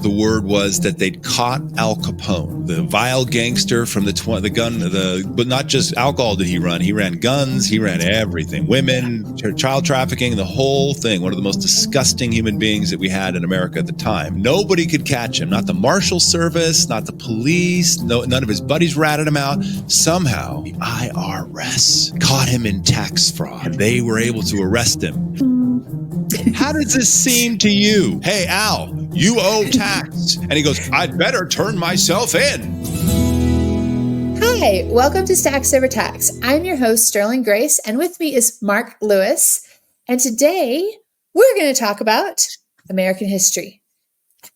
The word was that they'd caught Al Capone, the vile gangster from but not just alcohol did he run. He ran guns. He ran everything, women, child trafficking, the whole thing. One of the most disgusting human beings that we had in America at the time. Nobody could catch him. Not the Marshal Service, not the police. None of his buddies ratted him out. Somehow the IRS caught him in tax fraud and they were able to arrest him. How does this seem to you? Hey, Al, you owe tax. And he goes, I'd better turn myself in. Hi, welcome to Stacks Over Tax. I'm your host, Sterling Grace, and with me is Mark Lewis. And today we're going to talk about American history.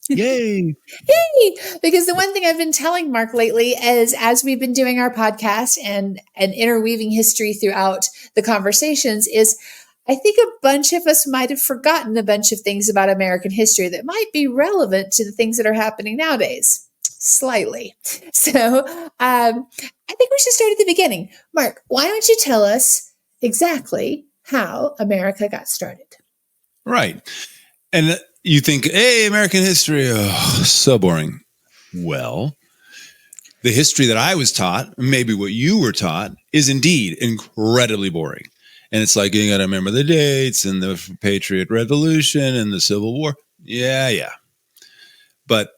Yay. Yay! Because the one thing I've been telling Mark lately is, as we've been doing our podcast and interweaving history throughout the conversations, is I think a bunch of us might have forgotten a bunch of things about American history that might be relevant to the things that are happening nowadays. Slightly. So I think we should start at the beginning. Mark, why don't you tell us exactly how America got started? Right. And you think, hey, American history, so boring. Well, the history that I was taught, maybe what you were taught, is indeed incredibly boring. And it's like, you got to remember the dates and the Patriot Revolution and the Civil War. Yeah. But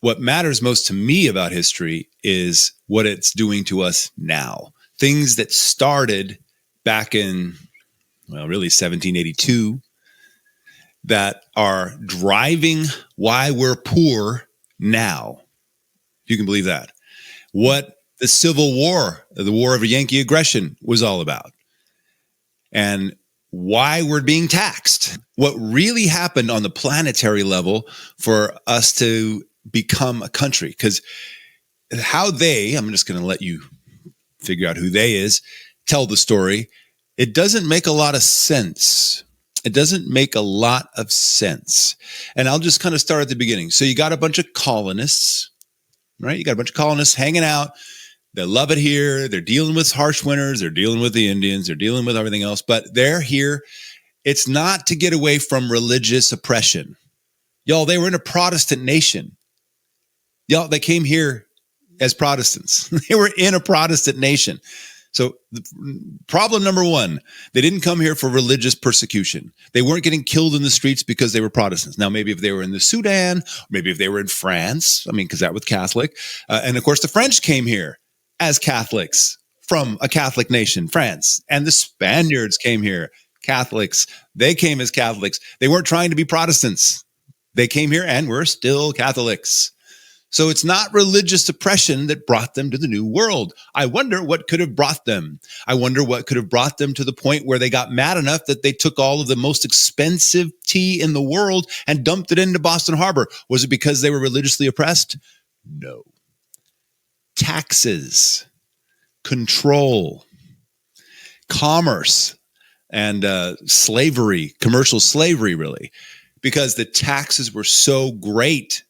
what matters most to me about history is what it's doing to us now. Things that started back in, really 1782, that are driving why we're poor now. If you can believe that. What the Civil War, the War of Yankee aggression, was all about. And why we're being taxed. What really happened on the planetary level for us to become a country. Because I'm just going to let you figure out who they is, tell the story. It doesn't make a lot of sense. It doesn't make a lot of sense. And I'll just kind of start at the beginning. So you got a bunch of colonists, right? You got a bunch of colonists hanging out. They love it here. They're dealing with harsh winters. They're dealing with the Indians. They're dealing with everything else. But they're here. It's not to get away from religious oppression. Y'all, they were in a Protestant nation. Y'all, they came here as Protestants. They were in a Protestant nation. So problem number one, they didn't come here for religious persecution. They weren't getting killed in the streets because they were Protestants. Now, maybe if they were in the Sudan, maybe if they were in France, because that was Catholic. And of course, the French came here as Catholics from a Catholic nation, France. And the Spaniards came here, Catholics. They came as Catholics. They weren't trying to be Protestants. They came here and were still Catholics. So it's not religious oppression that brought them to the New World. I wonder what could have brought them. I wonder what could have brought them to the point where they got mad enough that they took all of the most expensive tea in the world and dumped it into Boston Harbor. Was it because they were religiously oppressed? No. Taxes, control, commerce, and slavery, commercial slavery, really, because the taxes were so great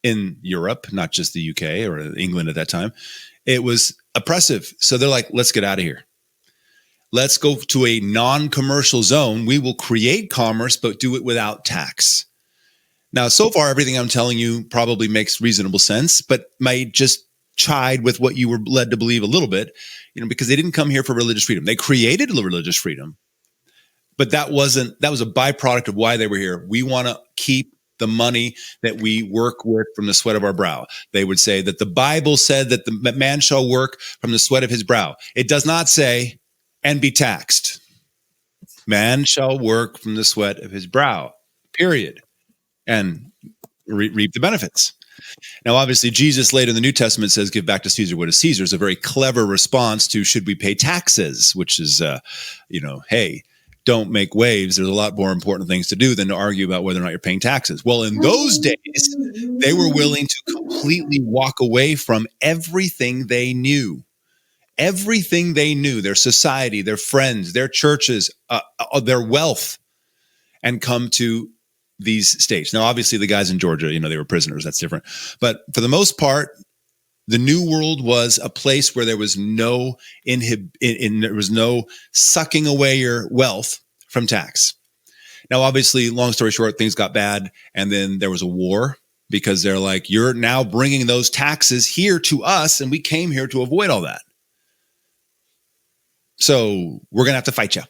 in Europe, not just the UK or England at that time. It was oppressive. So they're like, let's get out of here. Let's go to a non-commercial zone. We will create commerce, but do it without tax. Now, so far, everything I'm telling you probably makes reasonable sense, but might just chide with what you were led to believe a little bit, because they didn't come here for religious freedom. They created religious freedom, but that was a byproduct of why they were here. We want to keep the money that we work with from the sweat of our brow. They would say that the Bible said that the man shall work from the sweat of his brow. It does not say, and be taxed. Man shall work from the sweat of his brow, period, and reap the benefits. Now, obviously, Jesus later in the New Testament says, give back to Caesar what is Caesar's, a very clever response to should we pay taxes, which is, hey, don't make waves. There's a lot more important things to do than to argue about whether or not you're paying taxes. Well, in those days, they were willing to completely walk away from everything they knew. Everything they knew, their society, their friends, their churches, their wealth, and come to these states. Now, obviously, the guys in Georgia, they were prisoners. That's different. But for the most part, the New World was a place where there was no there was no sucking away your wealth from tax. Now, obviously, long story short, things got bad, and then there was a war. because they're like, you're now bringing those taxes here to us, and we came here to avoid all that. So we're going to have to fight you.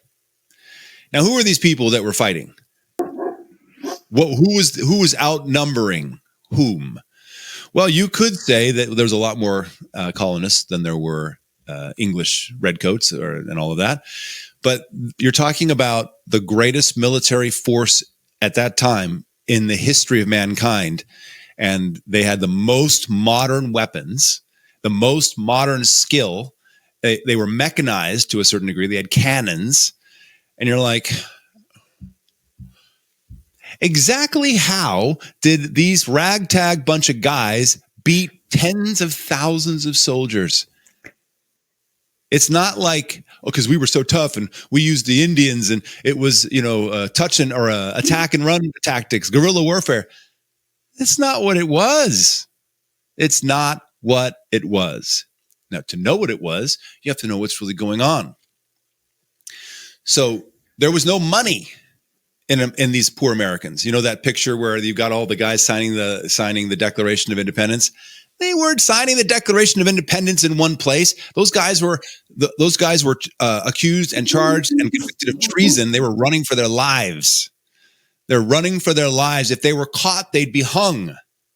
Now, who are these people that were fighting? Who was outnumbering whom? Well, you could say that there's a lot more colonists than there were English redcoats and all of that. But you're talking about the greatest military force at that time in the history of mankind. And they had the most modern weapons, the most modern skill. They were mechanized to a certain degree. They had cannons. And you're like, exactly how did these ragtag bunch of guys beat tens of thousands of soldiers? It's not like, because we were so tough and we used the Indians and it was, touch and or attack and run tactics, guerrilla warfare. It's not what it was. It's not what it was. Now, to know what it was, you have to know what's really going on. So there was no money in these poor Americans. You know that picture where you've got all the guys signing the Declaration of Independence? They weren't signing the Declaration of Independence in one place. Those guys were accused and charged and convicted of treason. They were running for their lives. They're running for their lives. If they were caught, they'd be hung.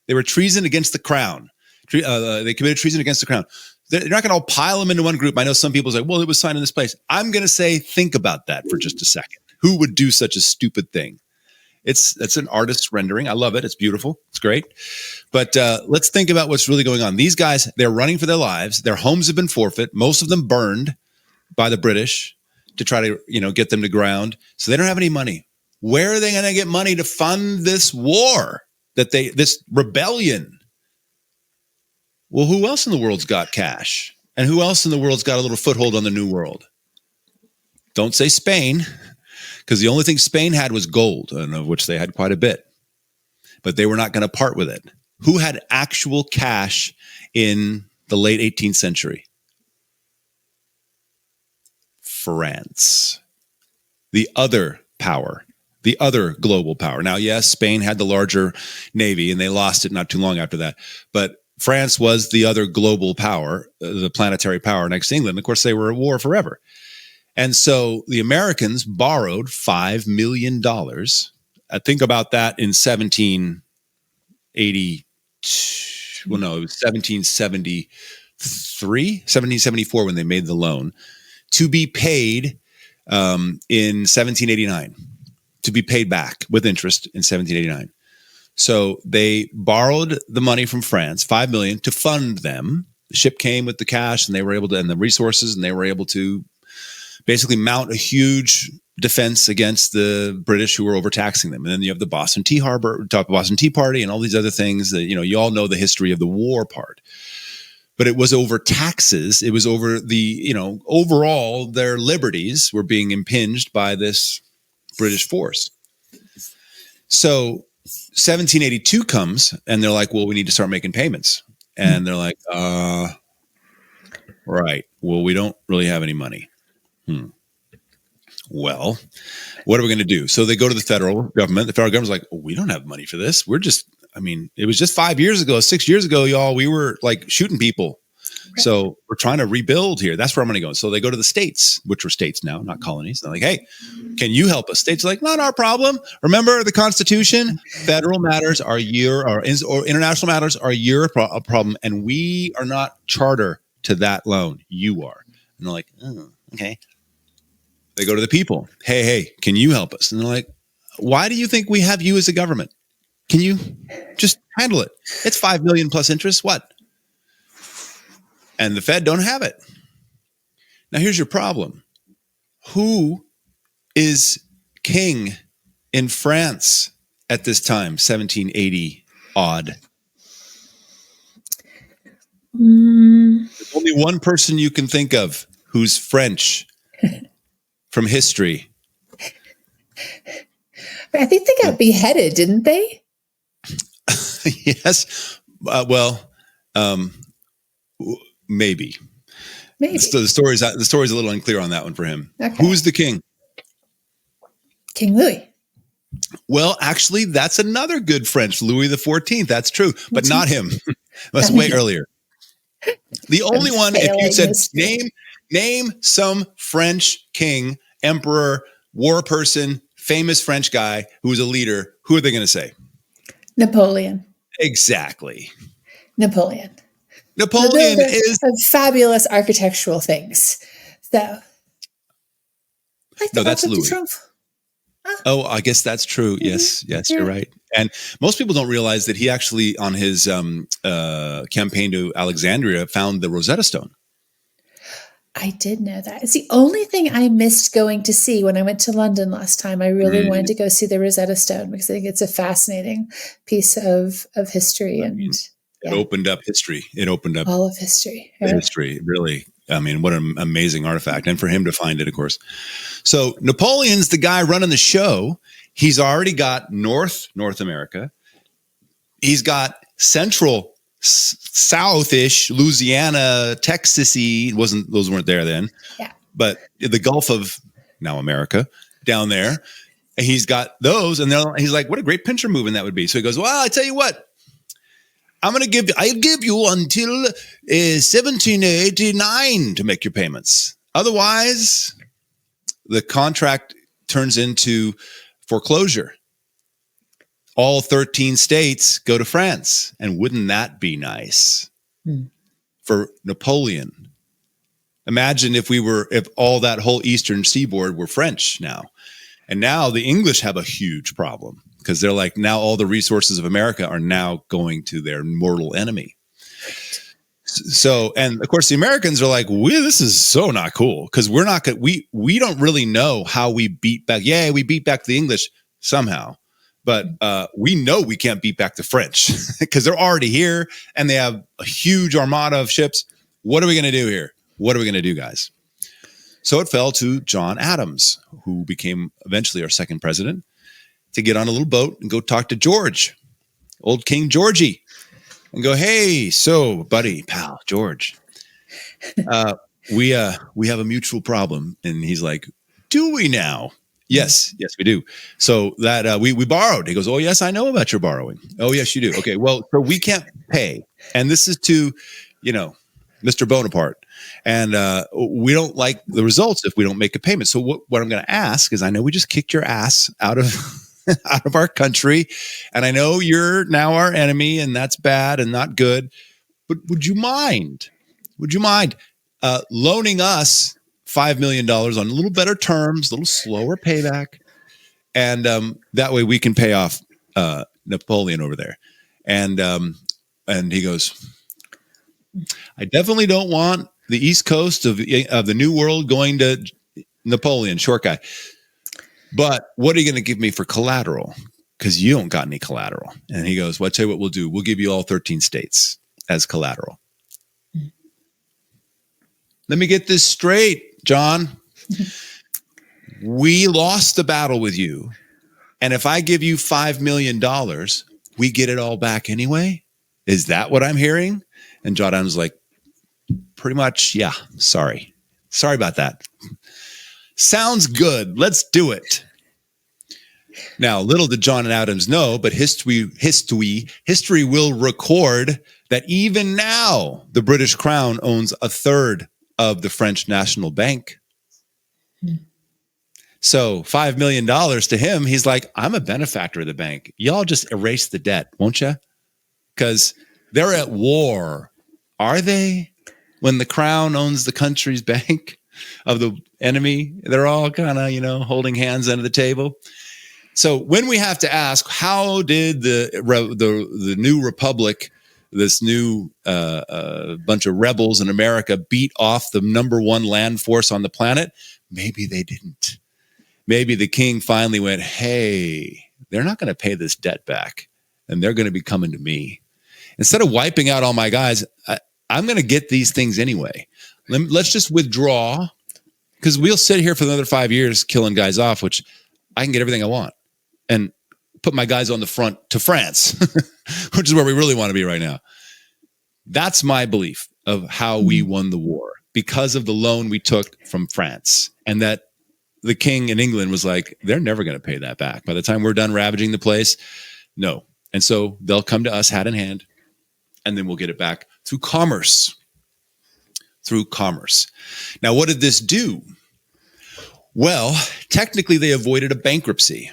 They were treason against the crown. They committed treason against the crown. They're not going to all pile them into one group. I know some people say, well, it was signed in this place. I'm going to say, think about that for just a second. Who would do such a stupid thing? It's an artist's rendering. I love it. It's beautiful. It's great. But let's think about what's really going on. These guys, they're running for their lives. Their homes have been forfeit. Most of them burned by the British to try to, get them to ground. So they don't have any money. Where are they going to get money to fund this war, this rebellion? Well, who else in the world's got cash? And who else in the world's got a little foothold on the New World? Don't say Spain, because the only thing Spain had was gold, of which they had quite a bit. But they were not going to part with it. Who had actual cash in the late 18th century? France. The other power. The other global power. Now, yes, Spain had the larger navy, and they lost it not too long after that. But France was the other global power, the planetary power next to England. Of course, they were at war forever. And so the Americans borrowed $5 million. Think about that in 1780. Well, no, it was 1774 when they made the loan, to be paid in 1789, to be paid back with interest in 1789. So they borrowed the money from France, $5 million, to fund them. The ship came with the cash, and they were able to, and the resources, and they were able to basically mount a huge defense against the British who were overtaxing them. And then you have the Boston Tea Party, and all these other things that, you all know the history of the war part. But it was over taxes. It was over the, overall their liberties were being impinged by this British force. So 1782 comes, and they're like, well, we need to start making payments. And they're like, right. Well, we don't really have any money. Well, what are we going to do? So they go to the federal government. The federal government's like, oh, we don't have money for this. It was just 6 years ago, y'all, we were like shooting people. Right. So we're trying to rebuild here. That's where I'm going to go. So they go to the states, which were states now, not colonies. They're like, hey, can you help us? States are like, not our problem. Remember the Constitution? Federal matters are or international matters are your problem. And we are not charter to that loan. You are. And they're like, oh, okay. They go to the people. Hey, can you help us? And they're like, why do you think we have you as a government? Can you just handle it? It's $5 million plus interest. What? And the Fed don't have it. Now, here's your problem. Who is king in France at this time, 1780 odd? There's only one person you can think of who's French from history. I think they got beheaded, didn't they? Yes. Maybe. The story's a little unclear on that one for him. Okay. Who's the king? King Louis. Well, actually, that's another good French, Louis XIV. That's true, but not him. That's way earlier. The only one, if you said name some French king, emperor, war person, famous French guy who was a leader, who are they going to say? Napoleon. Exactly. Napoleon is of fabulous architectural things. So, no, that's Louis. Oh, I guess that's true. Yes, you're right. And most people don't realize that he actually, on his campaign to Alexandria, found the Rosetta Stone. I did know that. It's the only thing I missed going to see when I went to London last time. I really wanted to go see the Rosetta Stone because I think it's a fascinating piece of history. It opened up history. It opened up all of history. History, really. I mean, what an amazing artifact. And for him to find it, of course. So Napoleon's the guy running the show. He's already got North America. He's got central, south-ish, Louisiana, Texas-y. Those weren't there then. Yeah. But the Gulf of now America down there. And he's got those. And he's like, what a great pincher movement that would be. So he goes, well, I tell you what. I'll give you until 1789 to make your payments. Otherwise, the contract turns into foreclosure. All 13 states go to France. And wouldn't that be nice for Napoleon? Imagine if all that whole eastern seaboard were French now. And now the English have a huge problem. Because they're like, now all the resources of America are now going to their mortal enemy. So, and of course, the Americans are like, this is so not cool. Because we're not going we don't really know how we beat back. Yeah, we beat back the English somehow. But we know we can't beat back the French because they're already here and they have a huge armada of ships. What are we going to do here? What are we going to do, guys? So it fell to John Adams, who became eventually our second president, to get on a little boat and go talk to George, old King Georgie, and go, hey, so buddy, pal, George, we have a mutual problem. And he's like, do we now? Yes, we do. So that we borrowed. He goes, oh, yes, I know about your borrowing. Oh, yes, you do. Okay, well, so we can't pay. And this is to, Mr. Bonaparte. And we don't like the results if we don't make a payment. So what I'm going to ask is, I know we just kicked your ass out of our country. And I know you're now our enemy and that's bad and not good. But would you mind loaning us $5 million on a little better terms, a little slower payback? And that way we can pay off Napoleon over there. And he goes, I definitely don't want the East Coast of the New World going to Napoleon, short guy. But what are you going to give me for collateral? Because you don't got any collateral. And he goes, well, I'll tell you what we'll do. We'll give you all 13 states as collateral. Let me get this straight, John. We lost the battle with you. And if I give you $5 million, we get it all back anyway? Is that what I'm hearing? And John Adams was like, pretty much, yeah, sorry. Sorry about that. Sounds good. Let's do it. Now, little did John Adams know, but history will record that even now the British Crown owns a third of the French National Bank. So $5 million to him, he's like, I'm a benefactor of the bank. Y'all just erase the debt, won't you? Because they're at war. Are they? When the Crown owns the country's bank of the enemy, they're all kind of, holding hands under the table. So when we have to ask, how did the new republic, this new bunch of rebels in America, beat off the number one land force on the planet? Maybe they didn't. Maybe the king finally went, hey, they're not going to pay this debt back, and they're going to be coming to me. Instead of wiping out all my guys, I'm going to get these things anyway. Let's just withdraw, because we'll sit here for another 5 years killing guys off, which I can get everything I want and put my guys on the front to France, which is where we really want to be right now. That's my belief of how we won the war, because of the loan we took from France. And that the king in England was like, they're never going to pay that back. By the time we're done ravaging the place, no. And so they'll come to us hat in hand, and then we'll get it back through commerce. Through commerce. Now, what did this do? Well, technically, they avoided a bankruptcy.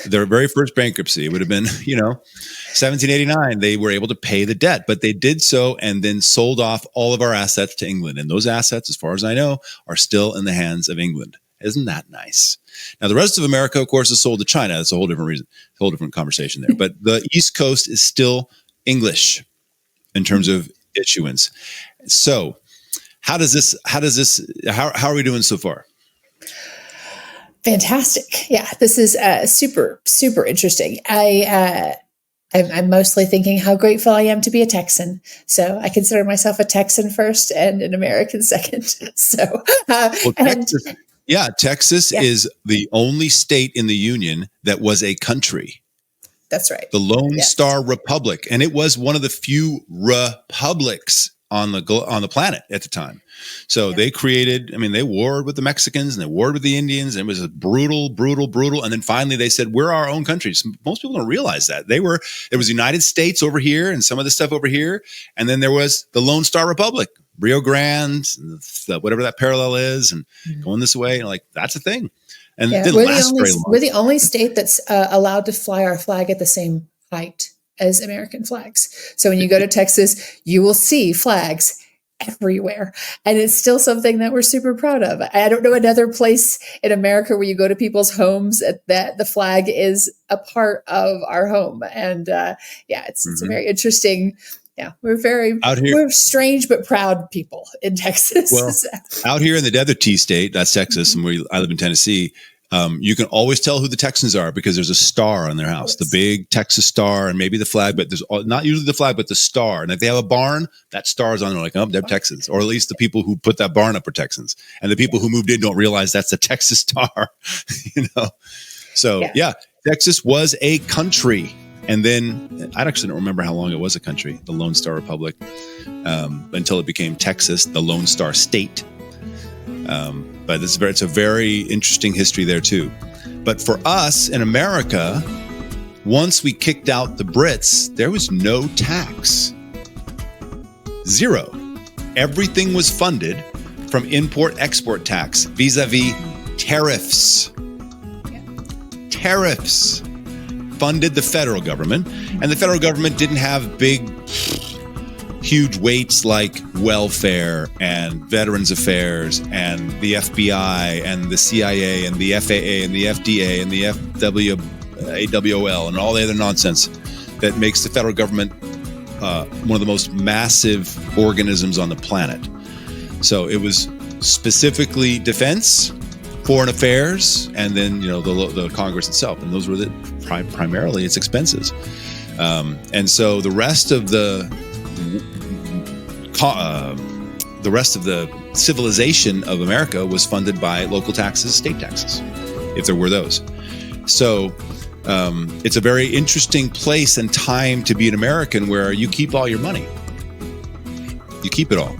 Their very first bankruptcy, it would have been, 1789. They were able to pay the debt, but they did so and then sold off all of our assets to England. And those assets, as far as I know, are still in the hands of England. Isn't that nice? Now, the rest of America, of course, is sold to China. That's a whole different reason, a whole different conversation there. But the East Coast is still English in terms of issuance. So how are we doing so far? Fantastic. Yeah, this is super, super interesting. I'm mostly thinking how grateful I am to be a Texan. So I consider myself a Texan first and an American second. So, Texas is the only state in the Union that was a country. That's right. The Lone Star Republic. And it was one of the few republics on the planet at the time. So they they warred with the Mexicans and they warred with the Indians, and it was a brutal. And then finally they said, we're our own country. So most people don't realize that. There was the United States over here and some of the stuff over here. And then there was the Lone Star Republic, Rio Grande, whatever that parallel is, and going this way. And that's a thing. And it didn't last very long. We're the only state that's allowed to fly our flag at the same height as American flags. So when you go to Texas, you will see flags everywhere. And it's still something that we're super proud of. I don't know another place in America where you go to people's homes that the flag is a part of our home. And it's a very interesting. Yeah, we're strange but proud people in Texas. Well, out here in the Desert Tea State, that's Texas, and I live in Tennessee. You can always tell who the Texans are because there's a star on their house, the big Texas star, and maybe the flag, but there's not usually the flag, but the star. And if they have a barn, that star is on there, they're Texans, or at least the people who put that barn up are Texans. And the people who moved in don't realize that's a Texas star, So Texas was a country. And then I actually don't remember how long it was a country, the Lone Star Republic, until it became Texas, the Lone Star State. But it's a very interesting history there too. But for us in America, once we kicked out the Brits, there was no tax. Zero. Everything was funded from import-export tax vis-a-vis tariffs. Tariffs funded the federal government, and the federal government didn't have huge weights like welfare and Veterans Affairs and the FBI and the CIA and the FAA and the FDA and the AWOL and all the other nonsense that makes the federal government one of the most massive organisms on the planet. So it was specifically defense, foreign affairs, and then the Congress itself, and those were primarily its expenses. And so the rest of the civilization of America was funded by local taxes, state taxes, if there were those. So it's a very interesting place and time to be an American where you keep all your money. You keep it all.